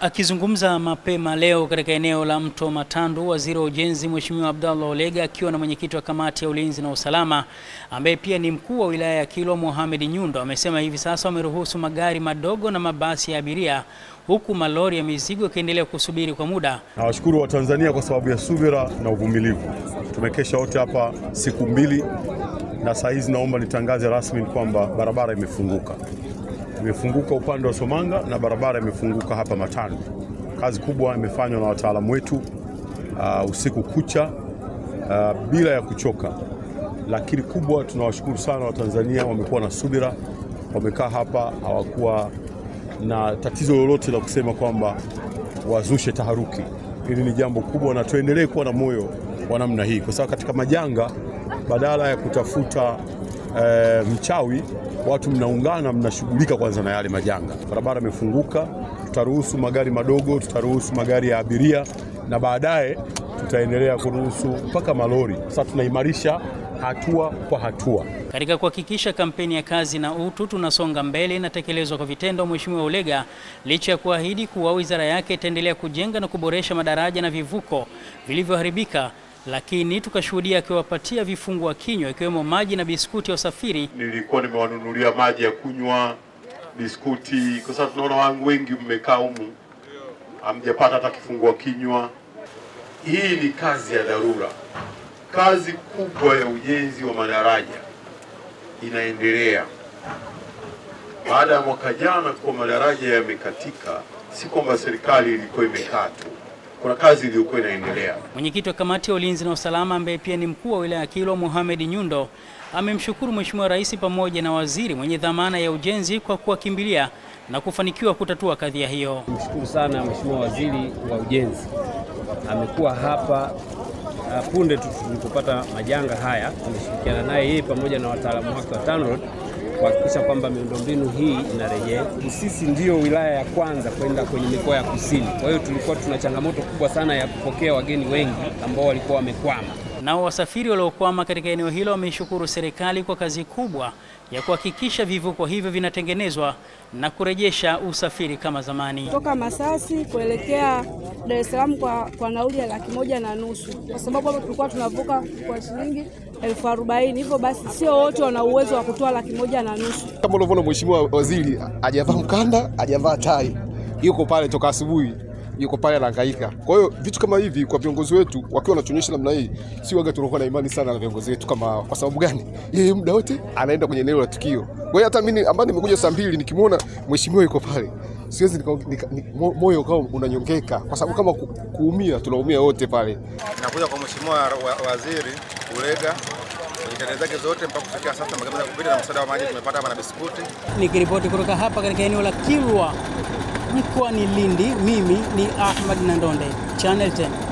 Akizungumza mapema leo katika eneo la Mto Matandu, Waziri wa Ujenzi Mheshimiwa Abdallah Ulega akiwa na mwenyekiti wa kamati ya ulinzi na usalama ambaye pia ni mkuu wa wilaya ya Kilwa Mohamed Nyundo amesema hivi sasa wameruhusu magari madogo na mabasi ya abiria huku malori ya mizigo yakiendelea kusubiri kwa muda. Nawashukuru Watanzania kwa sababu ya subira na uvumilivu. Tumekesha wote hapa siku mbili na saa hizi naomba nitangaze rasmi kwamba barabara imefunguka. Imefunguka upande wa Somanga na barabara imefunguka hapa Matandu. Kazi kubwa imefanywa na wataalamu wetu usiku kucha bila ya kuchoka. Lakini kubwa tunawashukuru sana Watanzania, wamekuwa na subira, wamekaa hapa, hawakuwa na tatizo lolote la kusema kwamba wazushe taharuki. Hili ni jambo kubwa na tuendelee kuwa na moyo wa namna hii kwa sababu katika majanga badala ya kutafuta mchawi, watu mnaungana, mnashughulika kwanza na yale majanga. Barabara imefunguka, tutaruhusu magari madogo, tutaruhusu magari ya abiria na baadaye tutaendelea kuruhusu mpaka malori. Sasa tunaimarisha hatua kwa hatua. Katika kuhakikisha kampeni ya kazi na utu tunasonga mbele inatekelezwa kwa vitendo, Mheshimiwa Ulega licha ya kuahidi kuwa wizara yake itaendelea kujenga na kuboresha madaraja na vivuko vilivyoharibika, lakini tukashuhudia akiwapatia vifungua kinywa ikiwemo maji na biskuti ya usafiri. Nilikuwa nimewanunulia maji ya kunywa, biskuti, kwa sababu tunaona wangu wengi mmekaa humu hamjapata hata kifungua kinywa. Hii ni kazi ya dharura. Kazi kubwa ya ujenzi wa madaraja inaendelea. Baada ya mwaka jana kwa madaraja yamekatika, si kwamba serikali ilikuwa imekaa tu. Kuna kazi iliyokuwa inaendelea. Mwenyekiti wa kamati ya ulinzi na usalama ambaye pia ni mkuu wa wilaya ya Kilwa Mohamed Nyundo amemshukuru Mheshimiwa Rais pamoja na waziri mwenye dhamana ya ujenzi kwa kuwakimbilia na kufanikiwa kutatua kadhia hiyo. Mshukuru sana Mheshimiwa Waziri wa Ujenzi. Amekuwa hapa punde tu tulipopata majanga haya, tumeshirikiana naye yeye pamoja na wataalamu wake wa TANROADS kuhakikisha kwamba miundombinu hii inarejea. Sisi ndio wilaya ya kwanza kwenda kwenye mikoa ya kusini. Kwa hiyo tulikuwa tuna changamoto kubwa sana ya kupokea wageni wengi ambao walikuwa wamekwama. Nao wasafiri waliokwama katika eneo hilo wameishukuru serikali kwa kazi kubwa ya kuhakikisha vivuko hivyo vinatengenezwa na kurejesha usafiri kama zamani. Toka Masasi kuelekea Dar es Salaam kwa nauli ya Laki1.5, kwa sababu hapo tulikuwa tunavuka kwa shilingi 40,000. Hivyo basi sio wote wana uwezo wa kutoa Laki1.5. Kama unavyoona Mheshimiwa Waziri hajavaa mkanda, hajavaa tai, yuko pale toka asubuhi, yuko pale anahangaika. Kwa hiyo vitu kama hivi kwa viongozi wetu wakiwa wanatuonyesha namna hii, si waga tunakuwa na imani sana na viongozi wetu kama. Kwa sababu gani? Yeye muda wote anaenda kwenye eneo la tukio. Kwa hiyo hata mimi ambaye nimekuja saa 2 nikimwona mheshimiwa yuko pale, siwezi moyo kama unanyongeka kwa sababu kama kuumia tunaumia wote pale. Nakuja kwa Mheshimiwa Waziri Ulega kwenye zake zote mpaka kufikia sasa magari kupita na msaada wa maji tumepata hapa na biskuti. Nikiripoti kutoka hapa katika eneo la Kilwa mkoani Lindi, mimi ni Ahmad Nandonde, Channel 10.